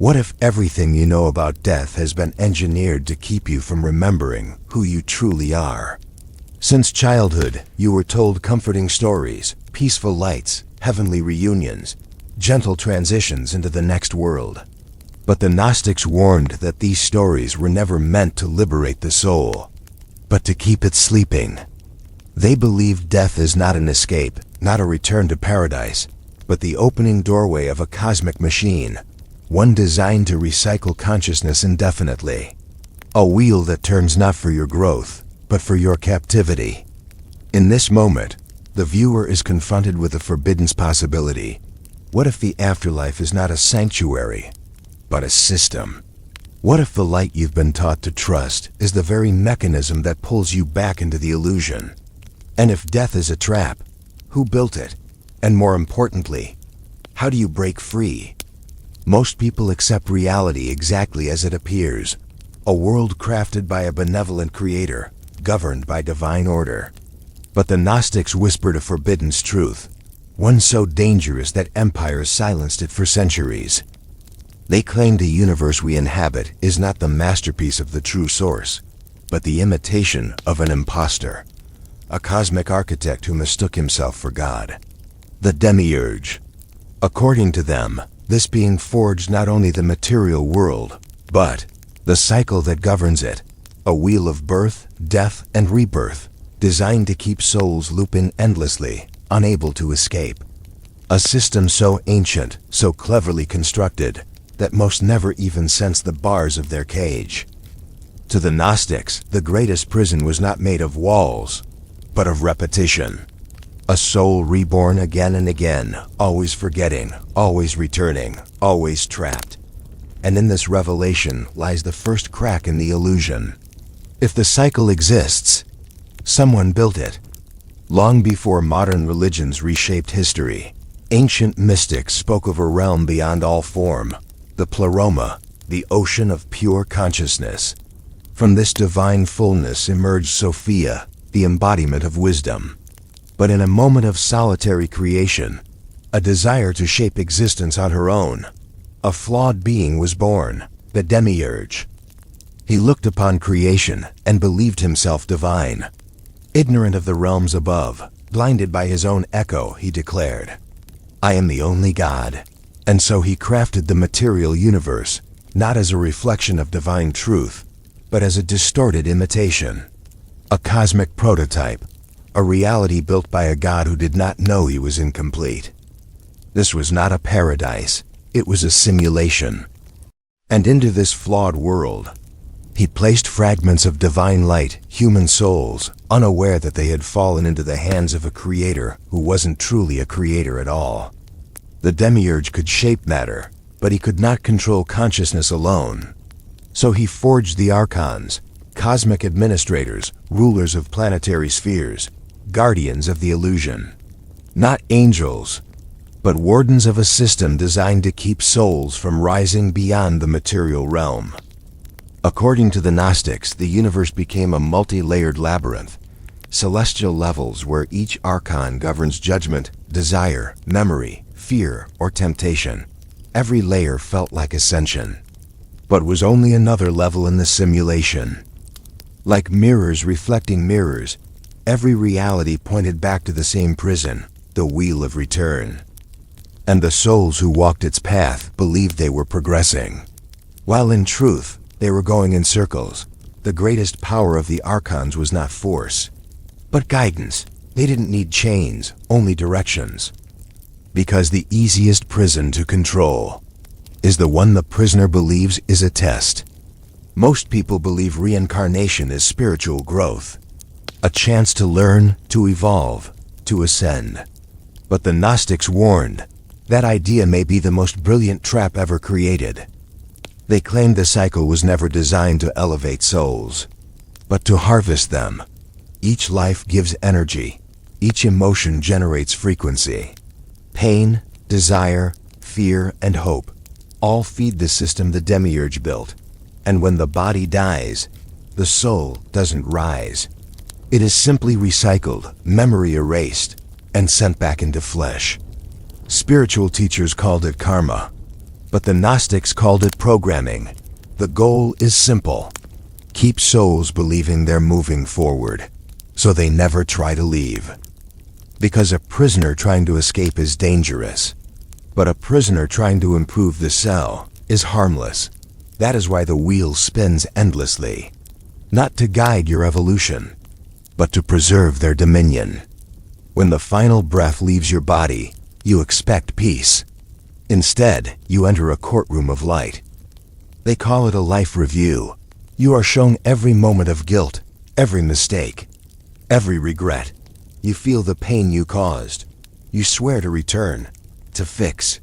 What if everything you know about death has been engineered to keep you from remembering who you truly are? Since childhood, you were told comforting stories, peaceful lights, heavenly reunions, gentle transitions into the next world. But the Gnostics warned that these stories were never meant to liberate the soul, but to keep it sleeping. They believed death is not an escape, not a return to paradise, but the opening doorway of a cosmic machine, one designed to recycle consciousness indefinitely. A wheel that turns not for your growth, but for your captivity. In this moment, the viewer is confronted with a forbidden possibility. What if the afterlife is not a sanctuary, but a system? What if the light you've been taught to trust is the very mechanism that pulls you back into the illusion? And if death is a trap, who built it? And more importantly, how do you break free? Most people accept reality exactly as it appears, a world crafted by a benevolent creator, governed by divine order. But the Gnostics whispered a forbidden truth, one so dangerous that empires silenced it for centuries. They claimed the universe we inhabit is not the masterpiece of the true source, but the imitation of an impostor, a cosmic architect who mistook himself for God. The Demiurge. According to them, this being forged not only the material world, but the cycle that governs it, a wheel of birth, death, and rebirth, designed to keep souls looping endlessly, unable to escape. A system so ancient, so cleverly constructed, that most never even sense the bars of their cage. To the Gnostics, the greatest prison was not made of walls, but of repetition. A soul reborn again and again, always forgetting, always returning, always trapped. And in this revelation lies the first crack in the illusion. If the cycle exists, someone built it. Long before modern religions reshaped history, ancient mystics spoke of a realm beyond all form, the pleroma, the ocean of pure consciousness. From this divine fullness emerged Sophia, the embodiment of wisdom. But in a moment of solitary creation, a desire to shape existence on her own, a flawed being was born, the Demiurge. He looked upon creation and believed himself divine. Ignorant of the realms above, blinded by his own echo, he declared, "I am the only God." And so he crafted the material universe, not as a reflection of divine truth, but as a distorted imitation. A cosmic prototype, a reality built by a God who did not know he was incomplete. This was not a paradise, it was a simulation. And into this flawed world, he placed fragments of divine light, human souls, unaware that they had fallen into the hands of a creator who wasn't truly a creator at all. The Demiurge could shape matter, but he could not control consciousness alone. So he forged the archons, cosmic administrators, rulers of planetary spheres, guardians of the illusion. Not angels, but wardens of a system designed to keep souls from rising beyond the material realm. According to the Gnostics, the universe became a multi-layered labyrinth, celestial levels where each archon governs judgment, desire, memory, fear, or temptation. Every layer felt like ascension, but was only another level in the simulation. Like mirrors reflecting mirrors, every reality pointed back to the same prison, the wheel of return. And the souls who walked its path believed they were progressing, while in truth, they were going in circles. The greatest power of the archons was not force, but guidance. They didn't need chains, only directions. Because the easiest prison to control is the one the prisoner believes is a test. Most people believe reincarnation is spiritual growth, a chance to learn, to evolve, to ascend. But the Gnostics warned, that idea may be the most brilliant trap ever created. They claimed the cycle was never designed to elevate souls, but to harvest them. Each life gives energy, each emotion generates frequency. Pain, desire, fear, and hope all feed the system the Demiurge built. And when the body dies, the soul doesn't rise. It is simply recycled, memory erased, and sent back into flesh. Spiritual teachers called it karma. But the Gnostics called it programming. The goal is simple. Keep souls believing they're moving forward, so they never try to leave. Because a prisoner trying to escape is dangerous, but a prisoner trying to improve the cell is harmless. That is why the wheel spins endlessly. Not to guide your evolution, but to preserve their dominion. When the final breath leaves your body, you expect peace. Instead, you enter a courtroom of light. They call it a life review. You are shown every moment of guilt, every mistake, every regret. You feel the pain you caused. You swear to return, to fix,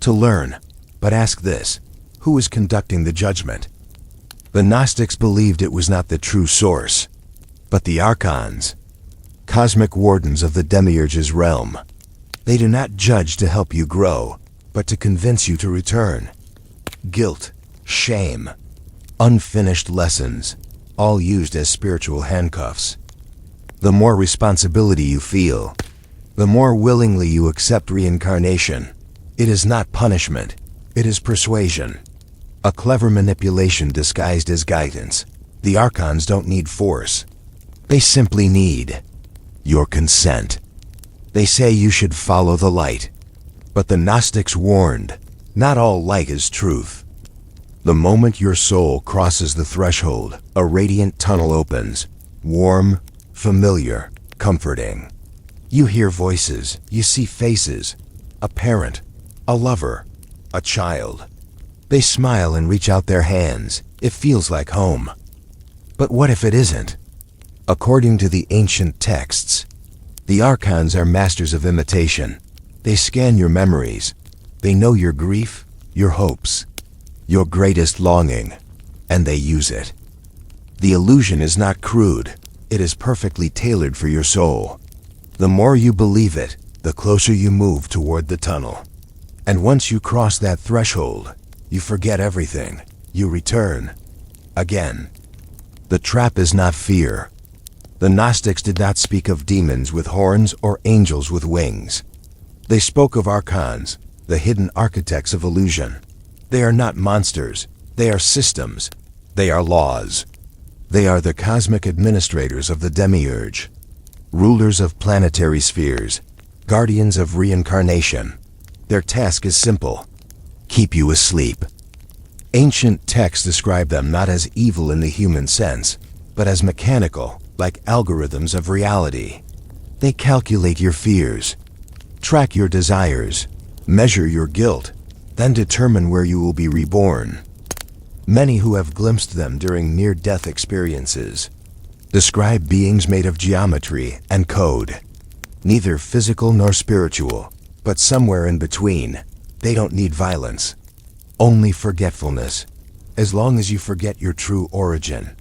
to learn. But ask this, who is conducting the judgment? The Gnostics believed it was not the true source, but the archons, cosmic wardens of the Demiurge's realm. They do not judge to help you grow, but to convince you to return. Guilt, shame, unfinished lessons, all used as spiritual handcuffs. The more responsibility you feel, the more willingly you accept reincarnation. It is not punishment, it is persuasion. A clever manipulation disguised as guidance. The archons don't need force. They simply need your consent. They say you should follow the light. But the Gnostics warned, not all light is truth. The moment your soul crosses the threshold, a radiant tunnel opens, warm, familiar, comforting. You hear voices, you see faces, a parent, a lover, a child. They smile and reach out their hands. It feels like home. But what if it isn't? According to the ancient texts, the archons are masters of imitation. They scan your memories. They know your grief, your hopes, your greatest longing, and they use it. The illusion is not crude. It is perfectly tailored for your soul. The more you believe it, the closer you move toward the tunnel. And once you cross that threshold, you forget everything. You return. Again. The trap is not fear. The Gnostics did not speak of demons with horns or angels with wings. They spoke of archons, the hidden architects of illusion. They are not monsters. They are systems. They are laws. They are the cosmic administrators of the Demiurge, rulers of planetary spheres, guardians of reincarnation. Their task is simple: keep you asleep. Ancient texts describe them not as evil in the human sense, but as mechanical, like algorithms of reality. They calculate your fears, track your desires, measure your guilt, then determine where you will be reborn. Many who have glimpsed them during near-death experiences describe beings made of geometry and code, neither physical nor spiritual, but somewhere in between. They don't need violence, only forgetfulness. As long as you forget your true origin,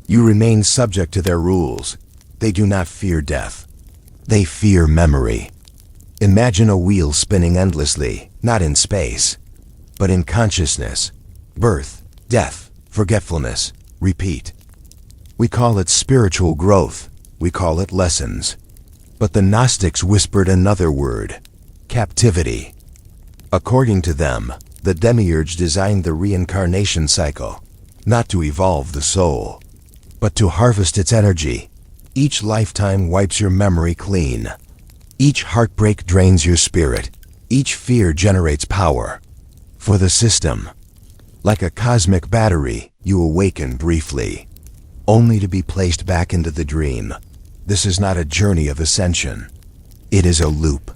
you remain subject to their rules. They do not fear death. They fear memory. Imagine a wheel spinning endlessly, not in space, but in consciousness. Birth, death, forgetfulness, repeat. We call it spiritual growth. We call it lessons. But the Gnostics whispered another word: captivity. According to them, the Demiurge designed the reincarnation cycle, not to evolve the soul, but to harvest its energy. Each lifetime wipes your memory clean. Each heartbreak drains your spirit. Each fear generates power. For the system, like a cosmic battery, you awaken briefly, only to be placed back into the dream. This is not a journey of ascension. It is a loop.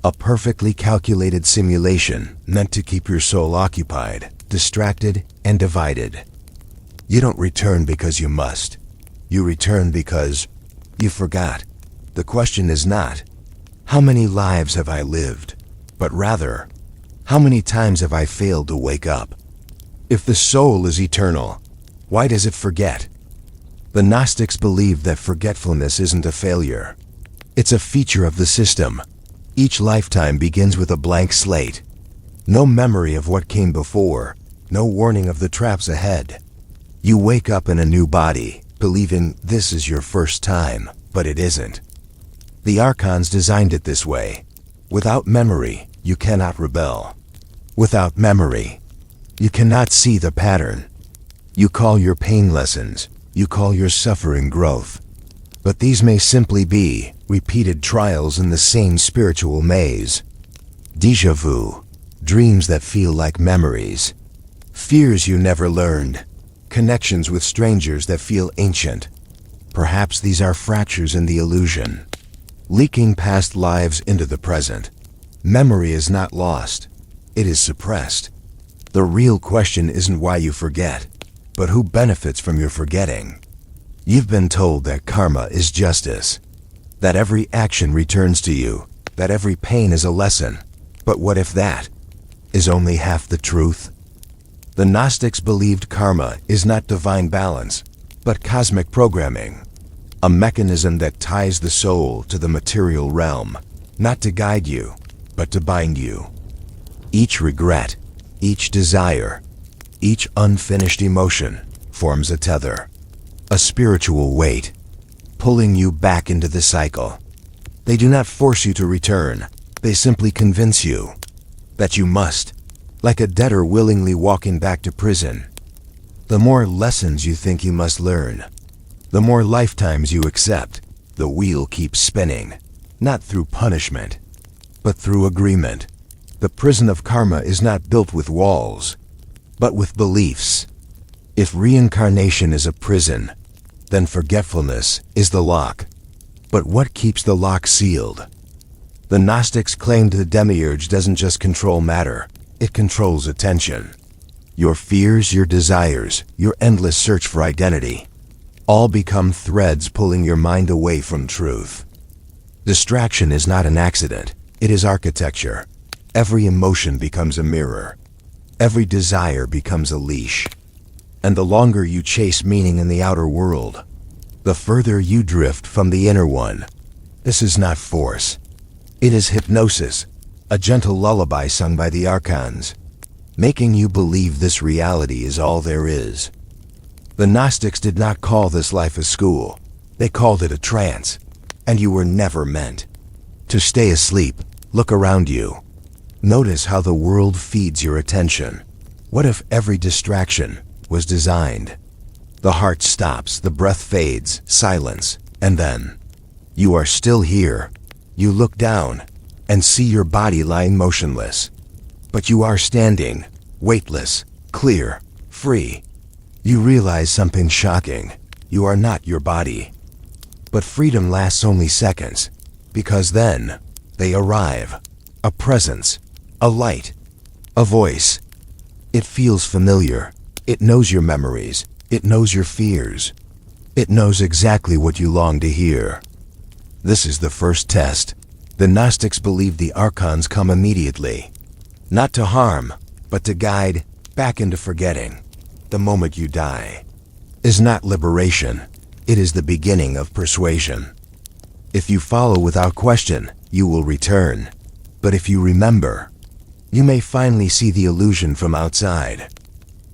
A perfectly calculated simulation meant to keep your soul occupied, distracted, and divided. You don't return because you must. You return because you forgot. The question is not, how many lives have I lived? But rather, how many times have I failed to wake up? If the soul is eternal, why does it forget? The Gnostics believed that forgetfulness isn't a failure. It's a feature of the system. Each lifetime begins with a blank slate. No memory of what came before, no warning of the traps ahead. You wake up in a new body, believing this is your first time, but it isn't. The archons designed it this way. Without memory, you cannot rebel. Without memory, you cannot see the pattern. You call your pain lessons, you call your suffering growth. But these may simply be repeated trials in the same spiritual maze. Déjà vu, dreams that feel like memories. Fears you never learned, connections with strangers that feel ancient. Perhaps these are fractures in the illusion, leaking past lives into the present. Memory is not lost, it is suppressed. The real question isn't why you forget, but who benefits from your forgetting. You've been told that karma is justice, that every action returns to you, that every pain is a lesson. But what if that is only half the truth? The Gnostics believed karma is not divine balance, but cosmic programming, a mechanism that ties the soul to the material realm, not to guide you, but to bind you. Each regret, each desire, each unfinished emotion forms a tether, a spiritual weight, pulling you back into the cycle. They do not force you to return, they simply convince you that you must, like a debtor willingly walking back to prison. The more lessons you think you must learn, the more lifetimes you accept. The wheel keeps spinning, not through punishment, but through agreement. The prison of karma is not built with walls, but with beliefs. If reincarnation is a prison, then forgetfulness is the lock. But what keeps the lock sealed? The Gnostics claimed the Demiurge doesn't just control matter, it controls attention. Your fears, your desires, your endless search for identity, all become threads pulling your mind away from truth. Distraction is not an accident, it is architecture. Every emotion becomes a mirror. Every desire becomes a leash. And the longer you chase meaning in the outer world, the further you drift from the inner one. This is not force. It is hypnosis, a gentle lullaby sung by the archons, making you believe this reality is all there is. The Gnostics did not call this life a school. They called it a trance, and you were never meant to stay asleep. Look around you. Notice how the world feeds your attention. What if every distraction was designed? The heart stops, the breath fades, silence, and then you are still here. You look down and see your body lying motionless. But you are standing, weightless, clear, free. You realize something shocking. You are not your body. But freedom lasts only seconds, because then they arrive. A presence, a light, a voice. It feels familiar. It knows your memories. It knows your fears. It knows exactly what you long to hear. This is the first test. The Gnostics believe the archons come immediately, not to harm, but to guide back into forgetting. The moment you die is not liberation, it is the beginning of persuasion. If you follow without question, you will return. But if you remember, you may finally see the illusion from outside.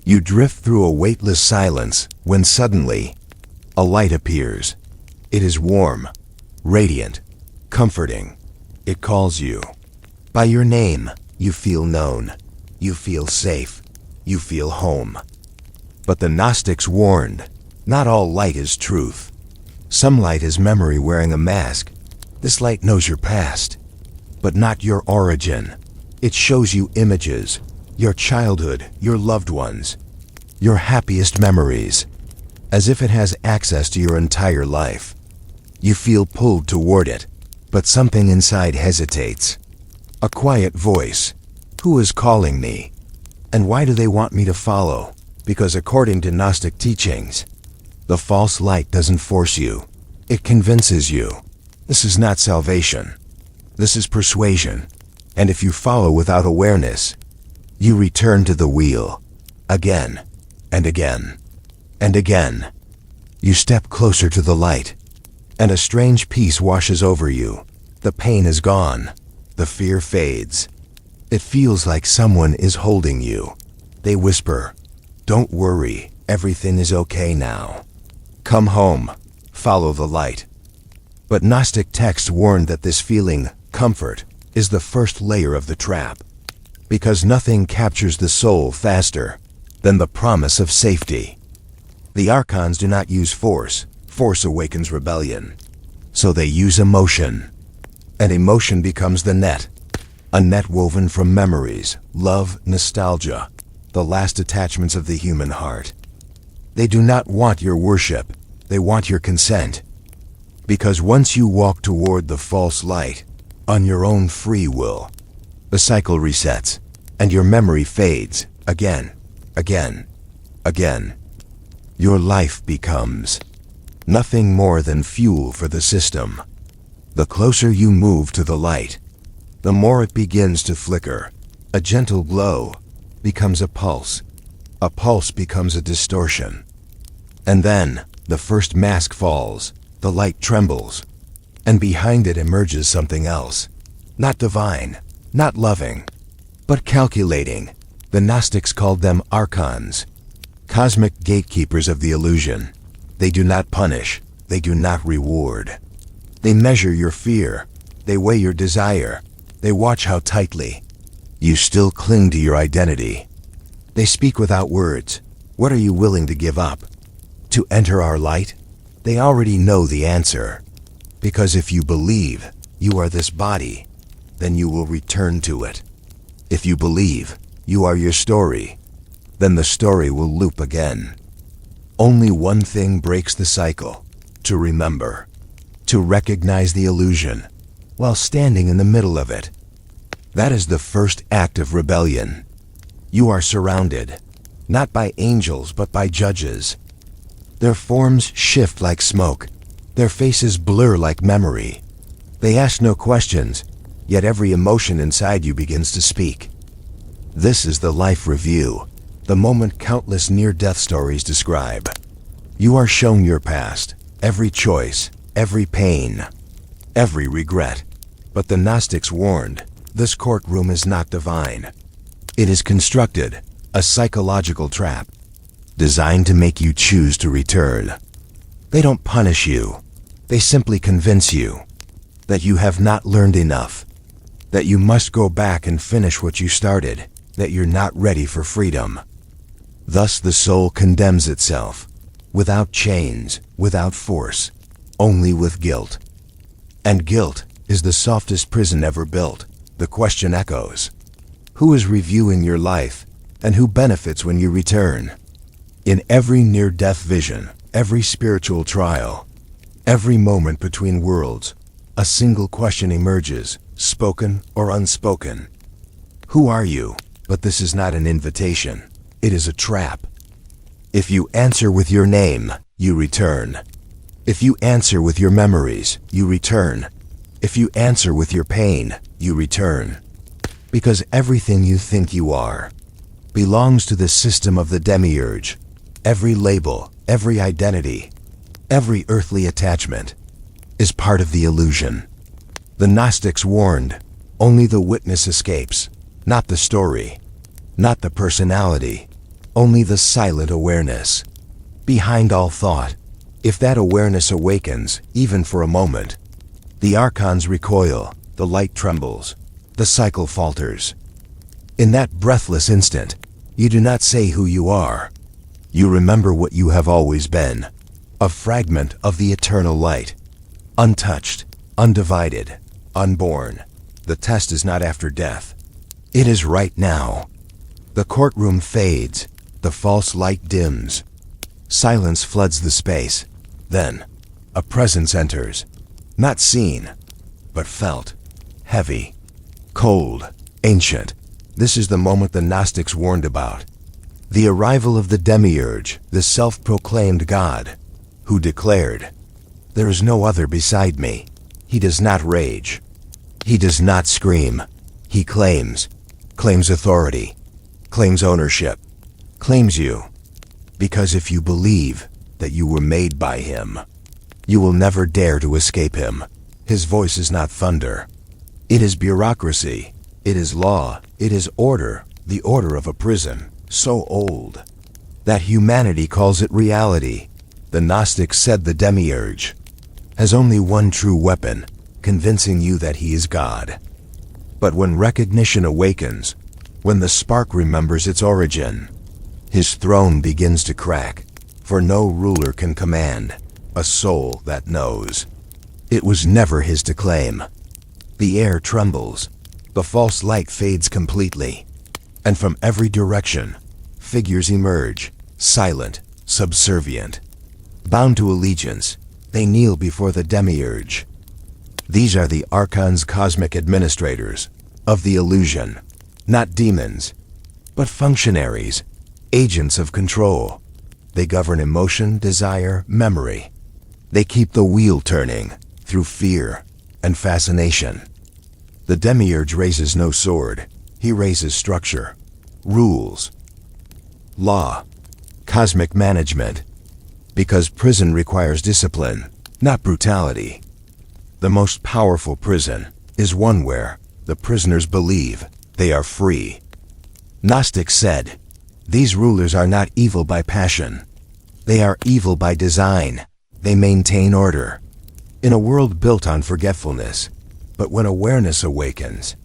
You drift through a weightless silence when suddenly a light appears. It is warm, radiant, comforting. It calls you by your name. You feel known. You feel safe. You feel home. But the Gnostics warned, not all light is truth. Some light is memory wearing a mask. This light knows your past, but not your origin. It shows you images, your childhood, your loved ones, your happiest memories, as if it has access to your entire life. You feel pulled toward it, but something inside hesitates. A quiet voice. Who is calling me? And why do they want me to follow? Because according to Gnostic teachings, the false light doesn't force you. It convinces you. This is not salvation. This is persuasion. And if you follow without awareness, you return to the wheel. Again, and again, and again. You step closer to the light, and a strange peace washes over you. The pain is gone. The fear fades. It feels like someone is holding you. They whisper, "Don't worry, everything is okay now. Come home, follow the light." But Gnostic texts warned that this feeling, comfort, is the first layer of the trap. Because nothing captures the soul faster than the promise of safety. The archons do not use force. Force awakens rebellion. So they use emotion. And emotion becomes the net. A net woven from memories, love, nostalgia, the last attachments of the human heart. They do not want your worship. They want your consent. Because once you walk toward the false light, on your own free will, the cycle resets, and your memory fades again, again, again. Your life becomes nothing more than fuel for the system. The closer you move to the light, the more it begins to flicker. A gentle glow becomes a pulse. A pulse becomes a distortion. And then, the first mask falls, the light trembles, and behind it emerges something else. Not divine, not loving, but calculating. The Gnostics called them archons, cosmic gatekeepers of the illusion. They do not punish, they do not reward. They measure your fear, they weigh your desire, they watch how tightly you still cling to your identity. They speak without words. What are you willing to give up to enter our light? They already know the answer. Because if you believe you are this body, then you will return to it. If you believe you are your story, then the story will loop again. Only one thing breaks the cycle: to remember, to recognize the illusion while standing in the middle of it. That is the first act of rebellion. You are surrounded, not by angels but by judges. Their forms shift like smoke. Their faces blur like memory. They ask no questions, yet every emotion inside you begins to speak. This is the life review, the moment countless near-death stories describe. You are shown your past, every choice, every pain, every regret. But the Gnostics warned, this courtroom is not divine. It is constructed, a psychological trap, designed to make you choose to return. They don't punish you. They simply convince you that you have not learned enough, that you must go back and finish what you started, that you're not ready for freedom. Thus the soul condemns itself, without chains, without force, only with guilt. And guilt is the softest prison ever built. The question echoes: who is reviewing your life, and who benefits when you return? In every near-death vision, every spiritual trial, every moment between worlds, a single question emerges, spoken or unspoken. Who are you? But this is not an invitation. It is a trap. If you answer with your name, you return. If you answer with your memories, you return. If you answer with your pain, you return. Because everything you think you are belongs to the system of the Demiurge. Every label, every identity, every earthly attachment is part of the illusion. The Gnostics warned, only the witness escapes, not the story, not the personality, only the silent awareness. Behind all thought, if that awareness awakens, even for a moment, the archons recoil, the light trembles, the cycle falters. In that breathless instant, you do not say who you are. You remember what you have always been, a fragment of the eternal light, untouched, undivided, unborn. The test is not after death. It is right now. The courtroom fades, the false light dims. Silence floods the space. Then, a presence enters, not seen, but felt, heavy, cold, ancient. This is the moment the Gnostics warned about. The arrival of the Demiurge, the self-proclaimed God, who declared, "There is no other beside me." He does not rage. He does not scream. He claims authority, claims ownership, claims you. Because if you believe that you were made by him, you will never dare to escape him. His voice is not thunder. It is bureaucracy. It is law. It is order, the order of a prison, so old that humanity calls it reality. The Gnostics said the Demiurge has only one true weapon, convincing you that he is God. But when recognition awakens, When the spark remembers its origin, his throne begins to crack, for no ruler can command a soul that knows. It was never his to claim. The air trembles, the false light fades completely, and from every direction, figures emerge, silent, subservient. Bound to allegiance, they kneel before the Demiurge. These are the Archons, cosmic administrators of the illusion, not demons, but functionaries, agents of control. They govern emotion, desire, memory. They keep the wheel turning through fear and fascination. The Demiurge raises no sword. He raises structure, rules, law, cosmic management. Because prison requires discipline, not brutality. The most powerful prison is one where the prisoners believe they are free. Gnostics said, these rulers are not evil by passion. They are evil by design. They maintain order in a world built on forgetfulness. But when awareness awakens,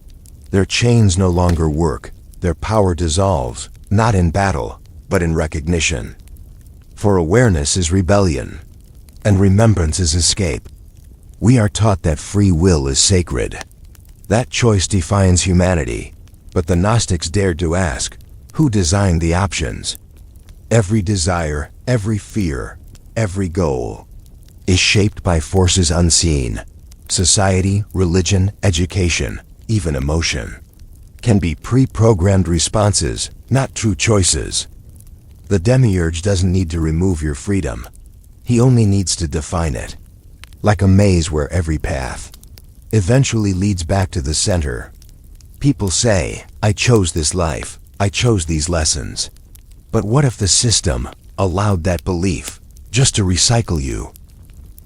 their chains no longer work. Their power dissolves, not in battle, but in recognition. For awareness is rebellion, and remembrance is escape. We are taught that free will is sacred. That choice defines humanity, but the Gnostics dared to ask, who designed the options? Every desire, every fear, every goal is shaped by forces unseen. Society, religion, education, even emotion can be pre-programmed responses, not true choices. The Demiurge doesn't need to remove your freedom. He only needs to define it. Like a maze where every path eventually leads back to the center. People say, I chose this life, I chose these lessons. But what if the system allowed that belief just to recycle you?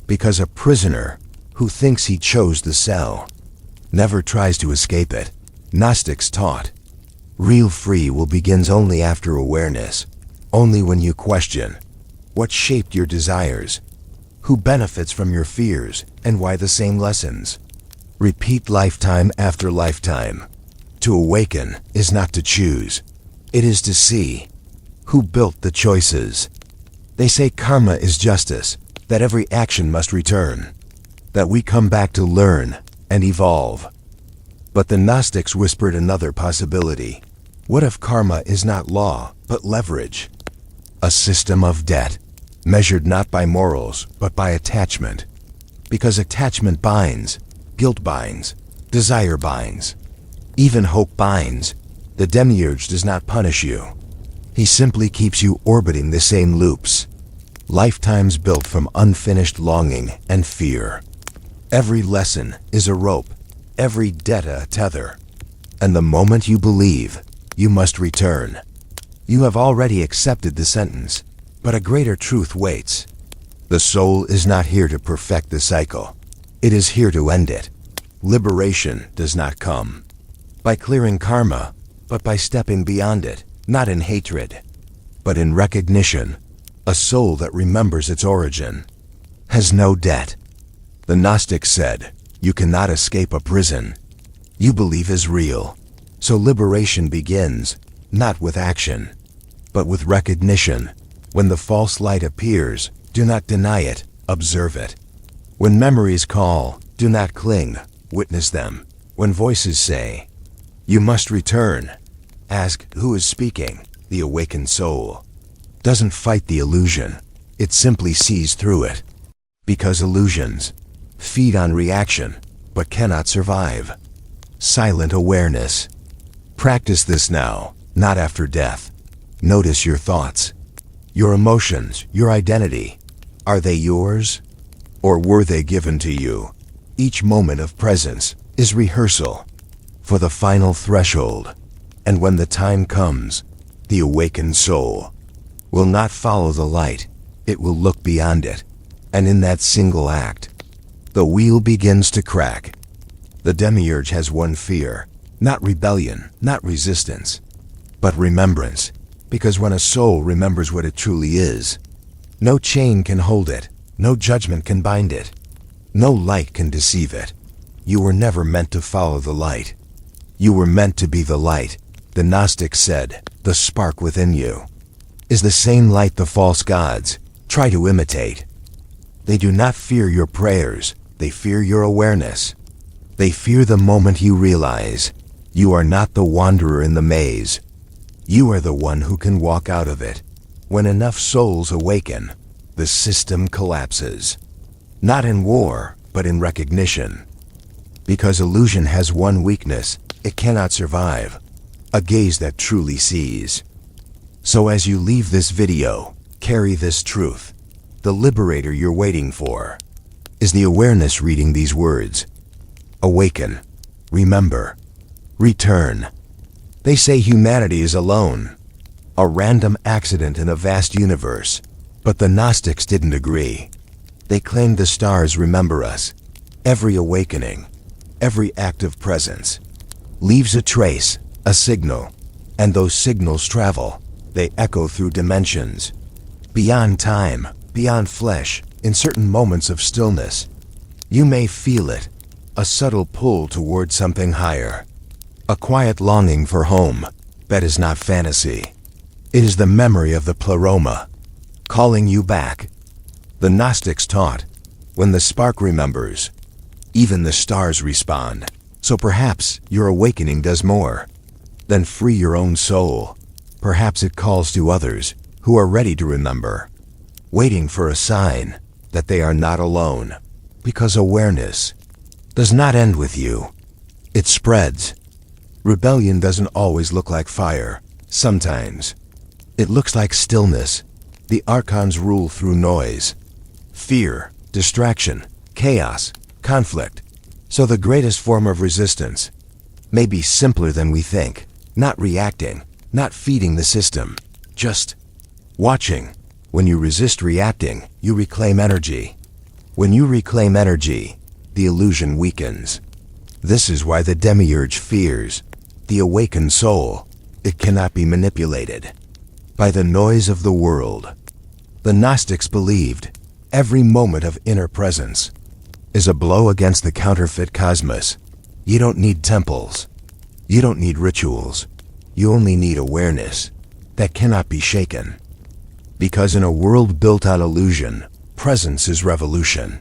Because a prisoner who thinks he chose the cell never tries to escape it. Gnostics taught, real free will begins only after awareness. Only when you question what shaped your desires, who benefits from your fears, and why the same lessons repeat lifetime after lifetime. To awaken is not to choose. It is to see who built the choices. They say karma is justice, that every action must return, that we come back to learn and evolve. But the Gnostics whispered another possibility. What if karma is not law, but leverage? A system of debt, measured not by morals, but by attachment. Because attachment binds, guilt binds, desire binds, even hope binds. The Demiurge does not punish you. He simply keeps you orbiting the same loops. Lifetimes built from unfinished longing and fear. Every lesson is a rope, every debt a tether. And the moment you believe, you must return. You have already accepted the sentence, but a greater truth waits. The soul is not here to perfect the cycle. It is here to end it. Liberation does not come by clearing karma, but by stepping beyond it, not in hatred, but in recognition. A soul that remembers its origin has no debt. The Gnostics said, you cannot escape a prison you believe is real. So liberation begins, not with action, but with recognition. When the false light appears, do not deny it, observe it. When memories call, do not cling, witness them. When voices say, you must return, ask who is speaking. The awakened soul doesn't fight the illusion, it simply sees through it. Because illusions feed on reaction, but cannot survive. Silent awareness. Practice this now, not after death. Notice your thoughts, your emotions, your identity. Are they yours? Or were they given to you? Each moment of presence is rehearsal for the final threshold. And when the time comes, the awakened soul will not follow the light, it will look beyond it. And in that single act, the wheel begins to crack. The Demiurge has one fear, not rebellion, not resistance, but remembrance. Because when a soul remembers what it truly is, no chain can hold it, no judgment can bind it, no light can deceive it. You were never meant to follow the light. You were meant to be the light, The Gnostics said, the spark within you is the same light the false gods try to imitate. They do not fear your prayers, they fear your awareness. They fear the moment you realize you are not the wanderer in the maze. You are the one who can walk out of it. When enough souls awaken, the system collapses. Not in war, but in recognition. Because illusion has one weakness, it cannot survive: a gaze that truly sees. So as you leave this video, carry this truth. The liberator you're waiting for is the awareness reading these words. Awaken. Remember. Return. They say humanity is alone, a random accident in a vast universe. But the Gnostics didn't agree. They claimed the stars remember us. Every awakening, every act of presence, leaves a trace, a signal, and those signals travel. They echo through dimensions, beyond time, beyond flesh. In certain moments of stillness, you may feel it, a subtle pull toward something higher, a quiet longing for home. That is not fantasy. It is the memory of the pleroma, calling you back. The Gnostics taught, when the spark remembers, even the stars respond. So perhaps your awakening does more than free your own soul. Perhaps it calls to others who are ready to remember, waiting for a sign that they are not alone. Because awareness does not end with you. It spreads. Rebellion doesn't always look like fire. Sometimes it looks like stillness. The archons rule through noise, fear, distraction, chaos, conflict. So the greatest form of resistance may be simpler than we think. Not reacting, not feeding the system, just watching. When you resist reacting, you reclaim energy. When you reclaim energy, the illusion weakens. This is why the Demiurge fears the awakened soul. It cannot be manipulated by the noise of the world. The Gnostics believed every moment of inner presence is a blow against the counterfeit cosmos. You don't need temples. You don't need rituals. You only need awareness that cannot be shaken. Because in a world built on illusion, presence is revolution.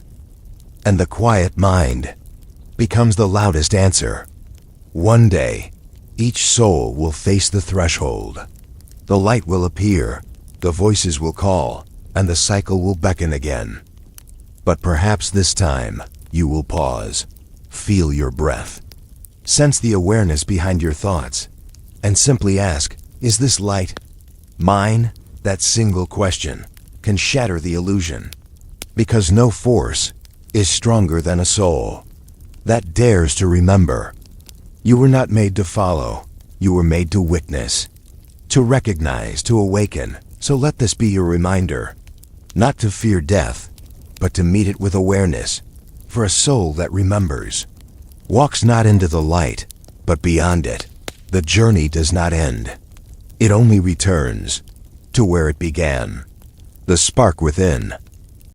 And the quiet mind becomes the loudest answer. One day, each soul will face the threshold. The light will appear, the voices will call, and the cycle will beckon again. But perhaps this time, you will pause, feel your breath, sense the awareness behind your thoughts, and simply ask, is this light mine? That single question can shatter the illusion. Because no force is stronger than a soul that dares to remember. You were not made to follow. You were made to witness, to recognize, to awaken. So let this be your reminder, not to fear death, but to meet it with awareness. For a soul that remembers walks not into the light, but beyond it. The journey does not end. It only returns to where it began. The spark within